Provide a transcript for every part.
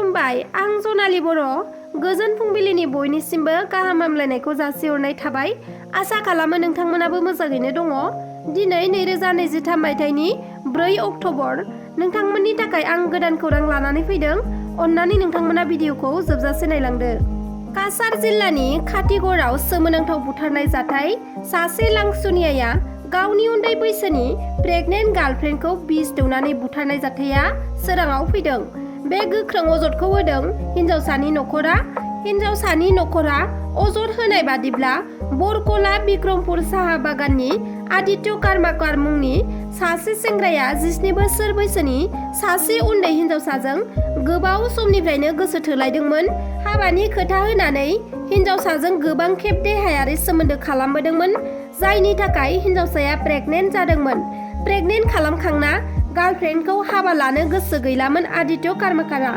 खुलुमबाय, आं जनाली बर'। गोजोन फुंबिलिनि बयनिसिमबो गाहाम हामलायनायखौ जासिहरनाय थाबाय। आसा खालामो नोंथांमोनाबो मोजाङैनो दङ। दिनै 2023 मायथाइनि 4 अक्ट'बर। नोंथांमोननि थाखाय आं गोदान खौरां लानानै फैदों। अन्नानै नोंथांमोना भिडिअखौ जोबजासे नायलांदो। काछार जिल्लानि खाथिगड़ाव सोमोनांथाव बुथारनाय जाथाय। सासे लांसुनियाया गावनि उन्दै बैसोनि प्रेगनेन्ट गार्लफ्रेन्डखौ बिस दौनानै बुथारनाय जाथाया सोराङाव फैदों। बे गोख्रों अजदखौ होदों हिन्जावसानि नखरा। हिन्जावसानि नखरा अजद होनाय बादिब्ला बरकला बिक्रमपुर साहा बागाननि आदित्य कार्माकार मुंनि सासे सेंग्राया 17 बोसोर बैसोनि सासे उन्दै हिन्जावसाजों गोबाव समनिफ्रायनो गोसो थोलायदोंमोन। हाबानि खोथा होनानै हिन्जावसाजों गोबां खेब देहायारि सोमोन्दो खालामबोदोंमोन, जायनि थाखाय हिन्जावसाया प्रेगनेन्ट जादोंमोन। प्रेगनेन्ट खालामखांना गार्लफ्रेन्डखौ हाबा लानो गोसो गैलामोन आदित्य कार्माकारा।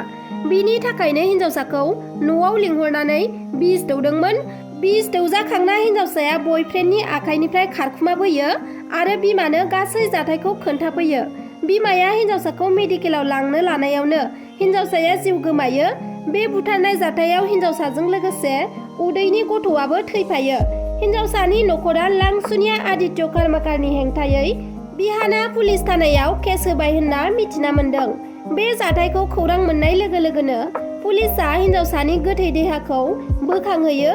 बिनि थाखायनो हिन्जावसाखौ न'आव लिंहरनानै बिस दौदोंमोन। बिस दौजाखांना हिन्जावसाया बयफ्रेन्डनि आखाइनिफ्राय खारखुमाबोयो आरो बिमानो गासै जाथायखौ खोन्थाफैयो। बिमाया हिन्जावसाखौ मेडिकेलाव लांनो लानायावनो हिन्जावसाया जिउ गोमायो। बे बुथारनाय जाथायाव हिन्जावसाजों लोगोसे उदैनि गथ'आबो थैफायो। हिन्जावसानि नखरा लांसुनिया आदित्य कार्माकारनि हेंथायै बिहाना पुलिस थानायाव केस होबाय होनना मिथिना मोन्दों। बे जाथायखौ खौरां मोननाय लोगो लोगोनो पुलिसआ हिन्जावसानि गोथै देहाखौ बोखांहोयो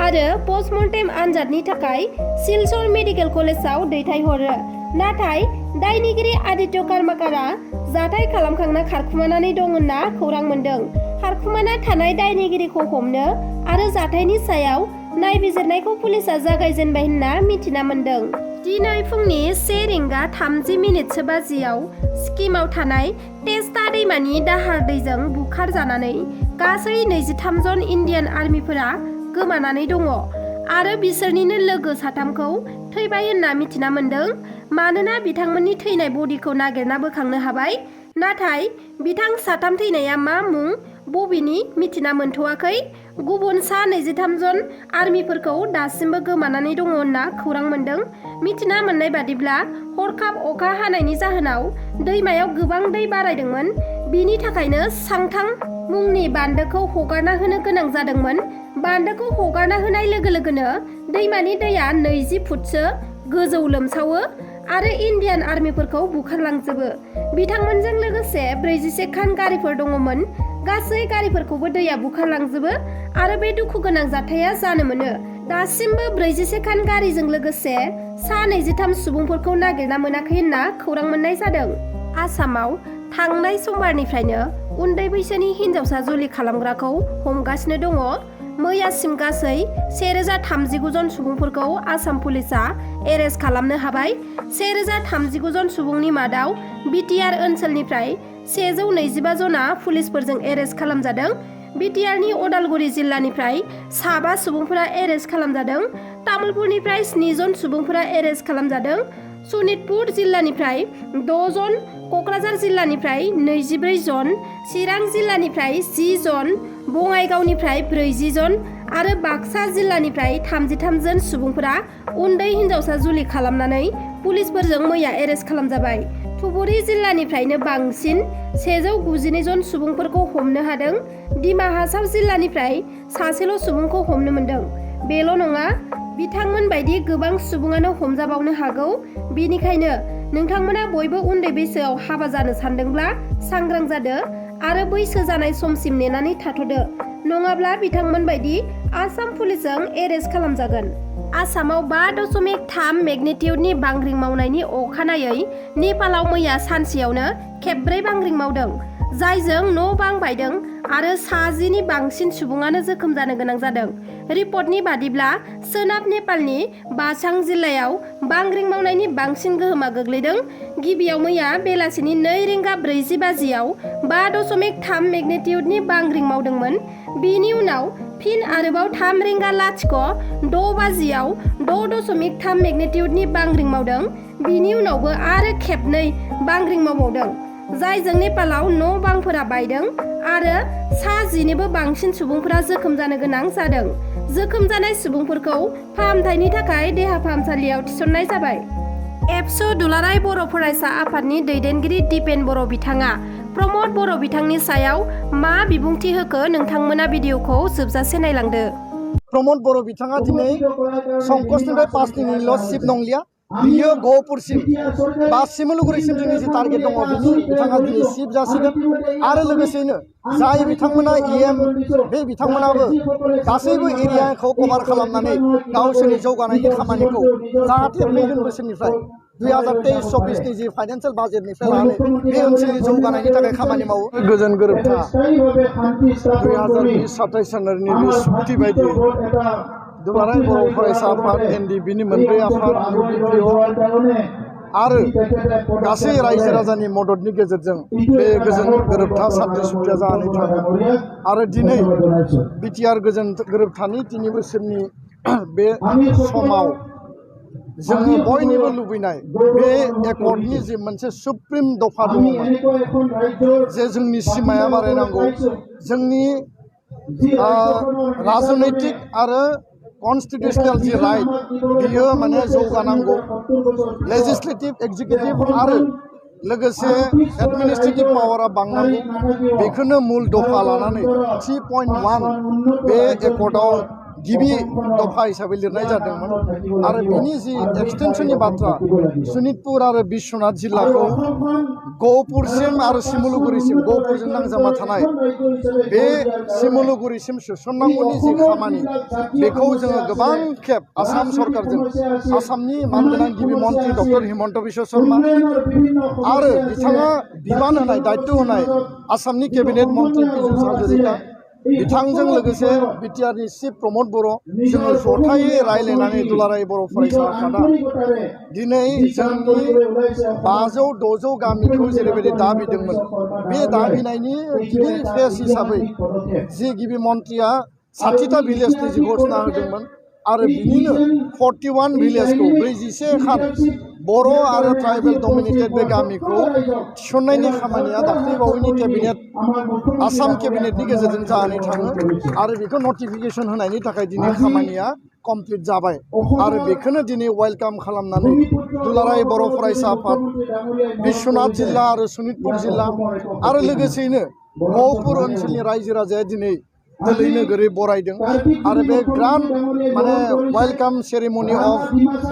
आरो पस्टमर्टेम आनजादनि थाखाय सिलचर मेडिकेल कलेजाव दैथायहरो। नाथाय दायनिगिरि आदित्य कार्माकारा जाथाय खालामखांना खारखुमानानै दं होनना खौरां मोन्दों। खारखुमाना थानाय दायनिगिरिखौ हमनो आरो जाथायनि सायाव नायबिजिरनायखौ पुलिसआ जागायजेनबाय होनना मिथिना मोन्दों। दिनै फुंनि 1:30 बाजियाव सिक्किमाव थानाय तेस्ता दैमानि दाहार दैजों बुखारजानानै गासै 23 जन इन्डियान आर्मिफोरा गोमानानै दङ आरो बिसोरनिनो लोगो 3खौ थैबाय होनना मिथिना मोन्दों। मानोना बिथांमोननि थैनाय बडिखौ नागिरना बोखांनो हाबाय, नाथाय बिथां 3 थैनाया मा मुं बबेनि मिथिना मोनथ'वाखै। गुबुन 23 जन आर्मिफोरखौ दासिमबो गोमानानै दङ होनना खौरां मोन्दों। मिथिना मोननाय बादिब्ला हरखाब अखा हानायनि जाहोनाव दैमायाव गोबां दै बारायदोंमोन। बिनि थाखायनो सांथां मुंनि बान्दोखौ हगारना होनो गोनां जादोंमोन। बान्दोखौ हगारना होनाय लोगो लोगोनो दैमानि दैया 20 फुटसो गोजौ लोमसावो आरो इन्डियान आर्मिफोरखौ बुखारलांजोबो। बिथांमोनजों लोगोसे 41 खान गारिफोर दङमोन। गासै गारिफोरखौबो दैया बुखारलांजोबो आरो बे दुखु गोनां जाथाया जानो मोनो। दासिमबो 41 खान गारिजों लोगोसे 23 सुबुंफोरखौ नागिरना मोनाखै होनना खौरां मोननाय जादों। आसामाव थांनाय समबारनिफ्रायनो उन्दै बैसोनि हिन्जावसा जुलि खालामग्राखौ हमगासिनो दङ। मैयासिम गासै 1039 जन सुबुंफोरखौ आसाम पुलिसआ एरेस्ट खालामनो हाबाय। 1039 जन सुबुंनि मादाव बिटिआर ओनसोलनिफ्राय 125 जना पुलिसफोरजों एरेस्ट खालामजादों। बिटिआरनि अदालगुरि जिल्लानिफ्राय 7 सुबुंफोरा एरेस्ट खालामजादों। तामुलपुरनिफ्राय 7 जन सुबुंफोरा एरेस्ट खालामजादों। सनितपुर जिल्लानिफ्राय 6 जन, क'क्राझार जिल्लानिफ्राय 24 जन, चिरां जिल्लानिफ्राय 10 जन, बङाइगावनिफ्राय 40 जन आरो बाक्सा जिल्लानिफ्राय 33 जन सुबुंफोरा उन्दै हिन्जावसा जुलि खालामनानै पुलिसफोरजों मैया एरेस्ट खालामजाबाय। धुबुरी जिल्लानिफ्रायनो बांसिन 192 जन सुबुंफोरखौ हमनो हादों। डिमा हासाव जिल्लानिफ्राय सासेल' सुबुंखौ हमनो मोन्दों। बेल' नङा, बिथांमोन बायदि गोबां सुबुङानो हमजाबावनो हागौ। बेनिखायनो नोंथांमोना बयबो उन्दै बैसोआव हाबा जानो सानदोंब्ला सांग्रां जादो आरो बैसो जानाय समसिम नेनानै थाथ'दो, नङाब्ला बिथांमोन बायदि आसाम पुलिसजों एरेस्ट खालामजागोन। आसामाव 5.3 मेगनिटिउडनि बांग्रिं मावनायनि अखानायै नेपालाव मैया सानसेयावनो खेबब्रै बांग्रिं मावदों, जायजों न' बां बायदों आरो 10नि बांसिन सुबुङानो जोखोम जानो गोनां जादों। रिपर्टनि बादिब्ला सोनाब नेपालनि बासां जिल्लायाव बांग्रिं मावनायनि बांसिन गोहोमा गोग्लैदों। गिबियाव मैया बेलासिनि 2:40 बाजियाव 5.3 मेगनिटिउडनि बांग्रिं मावदोंमोन। बिनि उनाव फिन आरोबाव 3:06 बाजियाव 6.3 मेगनिटिउडनि बांग्रिं मावदों। बिनि उनावबो आरो खेबनै बांग्रिं मावबावदों, जायजों नेपालाव न' बांफोरा बायदों आरो 10निबो बांसिन सुबुंफोरा जोखोम जानो गोनां जादों। जोखोम जानाय सुबुंफोरखौ फाहामथायनि थाखाय देहा फाहामसालियाव थिसननाय जाबाय। एबसु दुलाराय बर' फरायसा आफादनि दैदेनगिरि दिपेन बर' बिथाङा प्रमद बर' बिथांनि सायाव मा बिबुंथि होखो नोंथांमोना भिडिअखौ जोबजासे नायलांदो। प्रमद बर' बिथाङा दिनै संकसनिफ्राय 5 दिनैल' सिफ नंलिया, बियो गहपुरसिम बा सिमलुगुरिसिम जोंनि जि टारगेट दङ बिनि बिथाङा दिनै सिफ जासिगोन। आरो लोगोसेयैनो जाय बिथांमोना EM बे बिथांमोनाबो गासैबो एरियाखौ कभार खालामनानै गावसोरनि जौगानायनि खामानिखौ जाहाथे फैगोन बोसोरनिफ्राय 2023-24 जि फाइनान्सियेल बाजेटनिफ्राय लानानै बे ओनसोलनि जौगानायनि थाखाय खामानि मावो। गोजोन गोरोबथा 2020-27 साननि बे सुक्ति बायदियै दुलाराय बर' फरायसा आफाद NDBनि मोनब्रै आफाद UBPO आरो गासै रायजो राजानि मददनि गेजेरजों बे गोजोन गोरोबथा सान्थि सुक्तिया जानानै थाङो। आरो दिनै BTR गोजोन गोरोबथानि 3 बोसोरनि बे समाव जोङो बयनिबो लुबैनाय बे एकर्डनि जि मोनसे सुप्रिम दफा दङमोन जे जोंनि सिमाया बारायनांगौ, जोंनि राजनैतिक आरो कन्स्टिटिउसनेल जि राइट बियो माने जौगानांगौ, लेजिस्लेटिभ एक्जिकिउटिभ आरो लोगोसे एडमिनिस्ट्रेटिभ पावारा बांनांगौ, बेखौनो मुल दफा लानानै 3.1 बे एकर्डआव गिबि दफा हिसाबै लिरनाय जादोंमोन। आरो बिनि जि एक्सटेनसननि बाथ्रा सनितपुर आरो बिश्वनाथ जिल्लाखौ गहपुरसिम आरो सिमलुगुरिसिम, गहपुरजों नांजाबना थानाय बे सिमलुगुरिसिम सोसननांगौनि जि खामानि बेखौ जोङो गोबां खेब आसाम सरकारजों आसामनि मानगोनां गिबि मन्त्रि डक्टर हिमन्त बिश्व शर्मा आरो बिथाङा बिबान होनाय दायित्व होनाय आसामनि केबिनेट मन्त्रि पीयूष हाजरिका बिथांजों लोगोसे BTRनि चिफ प्रमद बर' जोङो जथायै रायलायनानै दुलाराय बर' फरायसा आफादा दिनै जोंनि 500-600 गामिखौ जेरैबायदि दाबिदोंमोन बे दाबिनायनि गिबि फेज हिसाबै जि गिबि मन्त्रिया 60टा भिलेजनि जि घोषणा होदोंमोन आरो बिनिनो 41 भिलेजखौ 41 खान बर' आरो ट्राइबेल डमिनेटेड बे गामिखौ थिसननायनि खामानिया दाख्लैबावैनि केबिनेट आसाम केबिनेटनि गेजेरजों जानानै थाङो आरो बेखौ नटिफिकेसन होनायनि थाखाय दिनै खामानिया कमप्लिट जाबाय। आरो बेखौनो दिनै वेलकाम खालामनानै दुलाराय बर' फरायसा आफाद बिश्वनाथ जिल्ला आरो सनितपुर जिल्ला आरो लोगोसेयैनो गहपुर ओनसोलनि रायजो राजाया दिनै गोलै नोगोरै बरायदों। आरो बे ग्रान्ड माने welcome ceremony of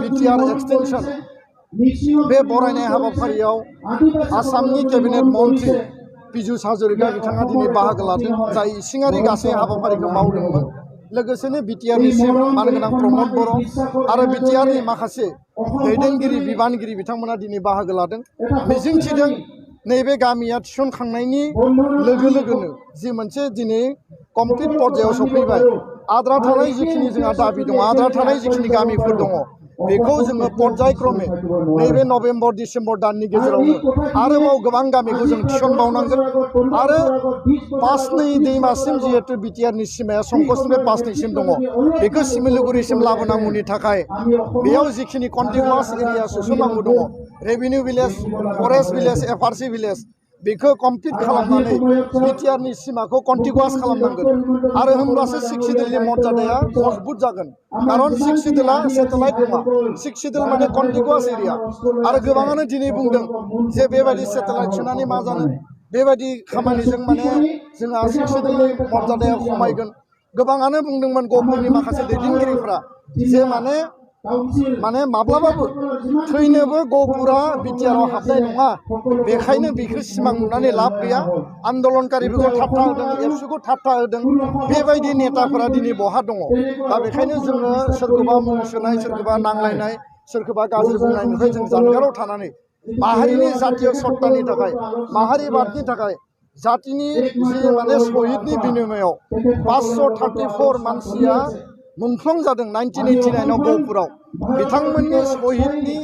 BTR extension बे बरायनाय हाबाफारियाव आसामनि केबिनेट मन्त्रि पीयूष हाजरिका बिथाङा दिनै बाहागो लादों, जाय इसिङारि गासै हाबाफारिखौ मावदोंमोन। लोगोसेनो BTRनि सिम मानगोनां प्रमद बर' आरो BTRनि माखासे दैदेनगिरि बिबानगिरि बिथांमोना दिनै बाहागो लादों। मिजिंथिदों नैबे गामिया थिसनखांनायनि लोगो लोगोनो जि मोनसे दिनै कमप्लिट पर्यायाव सफैबाय, आद्रा थानाय जिखिनि जोंहा दाबि दङ, आद्रा थानाय जिखिनि गामिफोर दङ बेखौ जोङो पर्यायक्रमे नैबे नभेम्बर-डिसेम्बर दाननि गेजेरावनो आरोबाव गोबां गामिखौ जों थिसनबावनांगोन। आरो 5 दैमासिम जिहेतु BTRनि सिमाया संकसनिफ्राय 5 दैसिम दङ, बेखौ सिमलुगुरिसिम लाबोनांगौनि थाखाय बेयाव जिखिनि कन्टिगुवास एरिया सोसननांगौ दङ, revenue village, forest village, FRC village, बेखौ कमप्लिट खालामनानै BTRनि सिमाखौ कन्टिगुवास खालामनांगोन। आरो होमब्लासो 6 सिडुलनि मर्यादाया मजबुत जागोन। खारन 6 सिडुला सेटेलाइट नङा, 6 सिडुल माने कन्टिगुवास एरिया। आरो गोबाङानो दिनै बुंदों जे बेबायदि सेटेलाइट सोनानै मा जानो, बेबायदि खामानिजों माने जोंहा 6 सिडुलनि मर्यादाया खमायगोन। गोबाङानो बुंदोंमोन गहपुरनि माखासे दैदेनगिरिफ्रा जे माने माब्लाबाबो थैनोबो गहपुरा BTRआव हाबनाय नङा, बेखायनो बेखौ सिमां नुनानै लाब गैया। आन्दलनकारिफोरखौ थाबथा होदों, एबसुखौ थाबथा होदों, बेबायदि नेताफोरा दिनै बहा दङ? दा बेखायनो जोङो सोरखौबा मुं सोनाय, सोरखौबा नांलायनाय, सोरखौबा गाज्रि बुंनायनिफ्राय जों जानगाराव थानानै माहारिनि जातीय सत्तानि थाखाय, माहारिबादनि थाखाय, जातिनि जि माने शहीदनि बिनिमयाव 534 मानसिया मुंख्लं जादों 1989आव गहपुराव। बिथांमोननि शहीदनि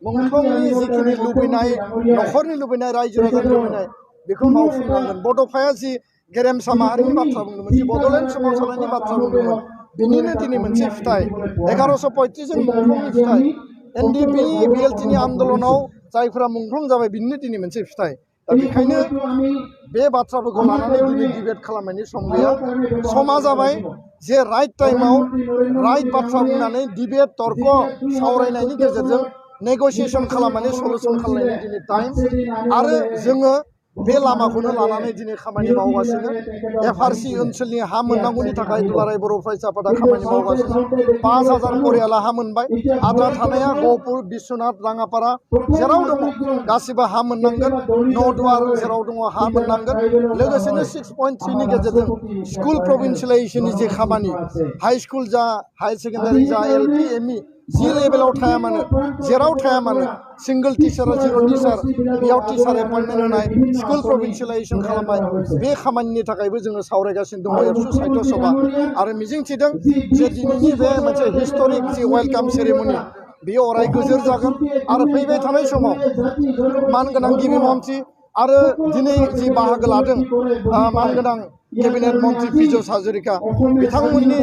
मुंख्लंनि जिखिनि लुबैनाय, नखरनि लुबैनाय, रायजो राजानि लुबैनाय, बेखौ मावफुंनांगोन। बड'फाया जि गेरेमसा माहारिनि बाथ्रा बुंदोंमोन, जि बड'लेण्ड सोमावसारनायनि बाथ्रा बुंदोंमोन, बिनिनो दिनै मोनसे फिथाइ 1135 जों मुंख्लंनि फिथाइ, NDP BLTनि आन्दलनाव जायफोरा मुंख्लं जाबाय बिनिनो दिनै मोनसे फिथाइ। दा बेखायनो बे बाथ्राफोरखौ लानानै दिनै डिबेट खालामनायनि सम गैया। समा जाबाय जे राइट टाइमाव राइट बाथ्रा बुंनानै डिबेट तर्क सावरायनायनि गेजेरजों नेगसिएसन खालामनानै सल्युसन खालामनायनि दिनै टाइम। आरो जोङो बे लामाखौनो लानानै दिनै खामानि मावगासिनो FRC ओनसोलनि हा मोननांगौनि थाखाय दुलाराय बर' फरायसा आफादा खामानि मावगासिनो 5000 परियाला हा मोनबाय आद्रा थानाया गहपुर बिश्वनाथ राङापारा जेराव दङ गासिबो हा मोननांगोन नौदुवार जेराव दङ हा मोननांगोन लोगोसेनो 6.3 नि गेजेरजों स्कुल प्रभिन्सियेलाइजेसननि जे खामानि हाई स्कुल जा हाई सेकेन्डारि जा LP ME जि लेभेलाव थाया मानो जेराव थाया मानो सिंगल टिचार जिर' टिचार बेयाव टिचार एपइन्टमेन्ट होनाय स्कुल प्रभिन्सियेलाइजेसन खालामनाय बे खामानिनि थाखायबो जोङो सावरायगासिनो दङ एबसु साहित्य सभा आरो मिजिंथिदों जे दिनैनि बे मोनसे हिस्टरिक जि वेलकाम सेरेमनि बेयो अराय गोजोर जागोन आरो फैबाय थानाय समाव मानगोनां गिबि मन्थ्रि आरो दिनै जि बाहागो लादों मानगोनां केबिनेट मन्थ्रि पिजस हाजरिका बिथांमोननि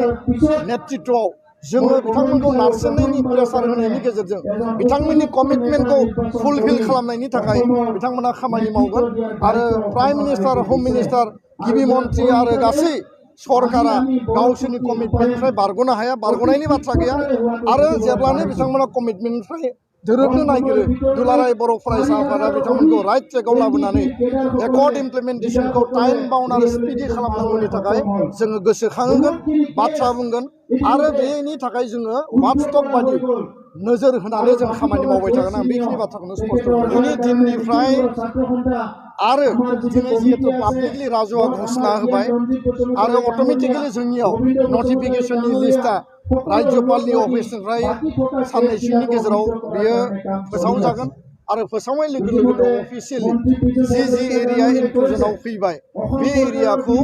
नेतृत्वआव जोङो बिथांमोनखौ नारसिननायनि प्रेसार होनायनि गेजेरजों बिथांमोननि कमिटमेन्टखौ फुलफिल खालामनायनि थाखाय बिथांमोना खामानि मावगोन आरो प्राइम मिनिस्टार हम मिनिस्टार गिबि मन्थ्रि आरो गासै सरकारा गावसोरनि कमिटमेन्टनिफ्राय बारग'नो हाया बारग'नायनि बाथ्रा गैया आरो जेब्लानो बिथांमोना कमिटमेन्टनिफ्राय दोरोबनो नागिरो दुलाराय बर' फरायसा आफादा बिथांमोनखौ राइट ट्रेकआव लाबोनानै एकर्ड इमप्लिमेन्टेसनखौ टाइम बाउन्ड आरो स्पिडि खालामनांगौनि थाखाय जोङो गोसोखांगोन बाथ्रा बुंगोन आरो बेनि थाखाय जोङो वाटसटक बायदि नोजोर होनानै जों खामानि मावबाय थागोन आं बेखिनि बाथ्राखौनो स्पष्ट दिनै दिननिफ्राय आरो दिनै जिहेतु पाब्लिकलि राजुआ घोषणा होबाय आरो अट'मेटिकेलि जोंनियाव नटिफिकेसननि लिस्टआ राज्यपालनि अफिसनिफ्राय साननैसोनि गेजेराव बियो फोसावजागोन आरो फोसावनाय लोगो लोगोनो अफिसियेलि जि एरिया इनक्लुजनाव फैबाय बे एरियाखौ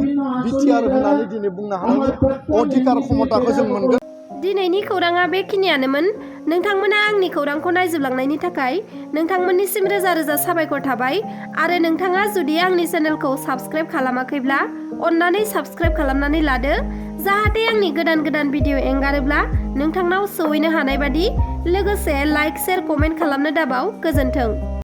बिटिआर होननानै दिनै बुंनो हानायनि अधिकार क्षमताखौ जों मोनगोन। दिनैनि खौराङा बेखिनियानोमोन। नोंथांमोना आंनि खौरांखौ नायजोबलांनायनि थाखाय नोंथांमोननिसिम रोजा रोजा साबायखर थाबाय आरो नोंथाङा जुदि आंनि चेनेलखौ साबस्क्राइब खालामाखैब्ला अन्नानै साबस्क्राइब खालामनानै लादो जाहाथे आंनि गोदान गोदान भिडिअ एंगारोब्ला नोंथांनाव सौहैनो हानाय बादि लोगोसे लाइक शेयार कमेन्ट खालामनो दाबाव। गोजोन्थों।